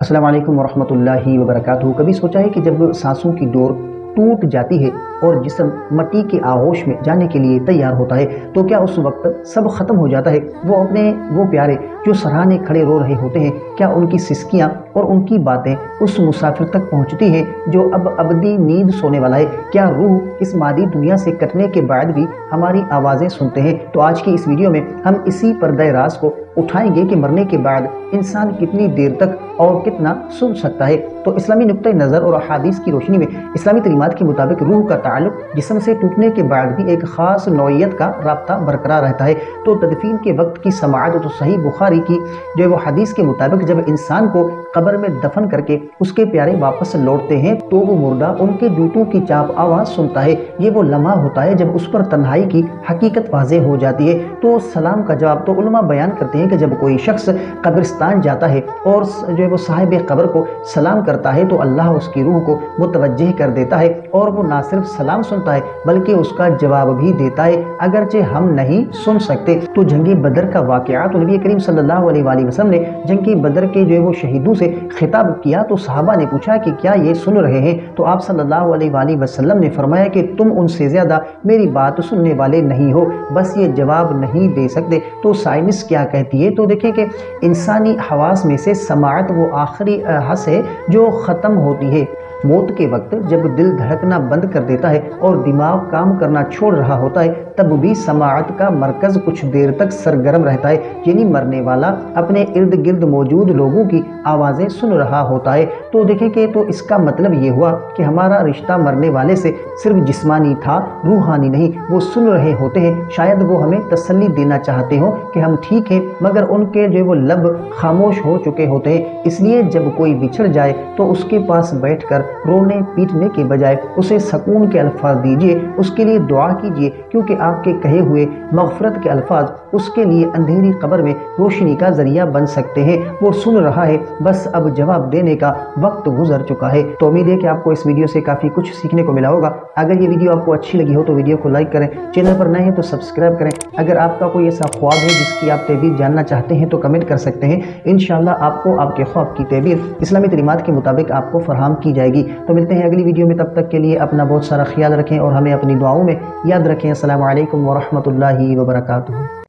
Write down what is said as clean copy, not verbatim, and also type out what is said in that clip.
अस्सलाम वालेकुम वरहमतुल्लाहि वबरकातुहू। कभी सोचा है कि जब सांसों की डोर टूट जाती है और जिस्म मिट्टी के आगोश में जाने के लिए तैयार होता है तो क्या उस वक्त सब खत्म हो जाता है? वो प्यारे जो सराहने खड़े रो रहे होते हैं, क्या उनकी सिसकियाँ और उनकी बातें उस मुसाफिर तक पहुंचती हैं जो अब अबदी नींद सोने वाला है? क्या रूह इस मादी दुनिया से कटने के बाद भी हमारी आवाज़ें सुनते हैं? तो आज की इस वीडियो में हम इसी पर्दे राज को उठाएंगे कि मरने के बाद इंसान कितनी देर तक और कितना सुन सकता है। तो इस्लामी नुक्ता नज़र और हदीस की रोशनी में इस्लामी तलीमात के मुताबिक रूह का ताल्लुक जिस्म से टूटने के बाद भी एक ख़ास नौइयत का राब्ता बरकरार रहता है। तो तदफीन के वक्त की समाअत तो सही बुखारी की जो वो हदीस के मुताबिक जब इंसान को कब्र में दफन करके उसके प्यारे वापस लौटते हैं तो वो मुर्दा उनके जूतों की चाप आवाज़ सुनता है। ये वो लम्हा होता है जब उस पर तन्हाई की हकीकत वाज़ेह हो जाती है। तो सलाम का जवाब तो उलमा बयान करते हैं कि जब कोई शख्स कब्रिस्तान जाता है और जो वो साहिब कब्र को सलाम करता है तो अल्लाह उसकी रूह को मुतवज्जह कर देता है और वो ना सिर्फ सलाम सुनता है बल्कि उसका जवाब भी देता है, अगरचे हम नहीं सुन सकते। तो जंगी बदर का वाक़या तो नबी करीम सल्लल्लाहु अलैहि वसल्लम ने जंगी बदर के जो वो शहीदों से खिताब किया तो सहाबा ने पूछा कि क्या ये सुन रहे हैं? तो आप सल्लल्लाहु अलैहि वसल्लम ने फरमाया कि तुम उनसे ज़्यादा मेरी बात सुनने वाले नहीं हो, बस ये जवाब नहीं दे सकते। तो साइंस क्या कहती है? तो देखें कि इंसानी हवास में से समाअत वो आखिरी हस है जो ख़त्म होती है। मौत के वक्त जब दिल धड़कना बंद कर देता है और दिमाग काम करना छोड़ रहा होता है तब भी समाअत का मरकज़ कुछ देर तक सरगर्म रहता है, यानी मरने वाला अपने इर्द गिर्द मौजूद लोगों की आवाज़ें सुन रहा होता है। तो देखें कि तो इसका मतलब ये हुआ कि हमारा रिश्ता मरने वाले से सिर्फ जिस्मानी था, रूहानी नहीं। वो सुन रहे होते हैं, शायद वो हमें तसल्ली देना चाहते हो कि हम ठीक हैं, मगर उनके जो वो लब खामोश हो चुके होते हैं। इसलिए जब कोई बिछड़ जाए तो उसके पास बैठकर रोने पीटने के बजाय उसे सुकून के अल्फाज दीजिए, उसके लिए दुआ कीजिए, क्योंकि आपके कहे हुए मग़फ़िरत के अल्फाज उसके लिए अंधेरी कब्र में रोशनी का ज़रिया बन सकते हैं। वो सुन रहा है, बस अब जवाब देने का वक्त गुजर चुका है। तो उम्मीद है कि आपको इस वीडियो से काफ़ी कुछ सीखने को मिला होगा। अगर ये वीडियो आपको अच्छी लगी हो तो वीडियो को लाइक करें, चैनल पर नए हैं तो सब्सक्राइब करें। अगर आपका कोई ऐसा ख्वाब है जिसकी आप तहबीर जानना चाहते हैं तो कमेंट कर सकते हैं। इंशाअल्लाह आपको आपके ख्वाब की तहबीर इस्लामी तलीमात के मुताबिक आपको फराहम की जाएगी। तो मिलते हैं अगली वीडियो में, तब तक के लिए अपना बहुत सारा ख्याल रखें और हमें अपनी दुआओं में याद रखें। अस्सलामु अलैकुम वरहमतुल्लाहि वबरकातुहू।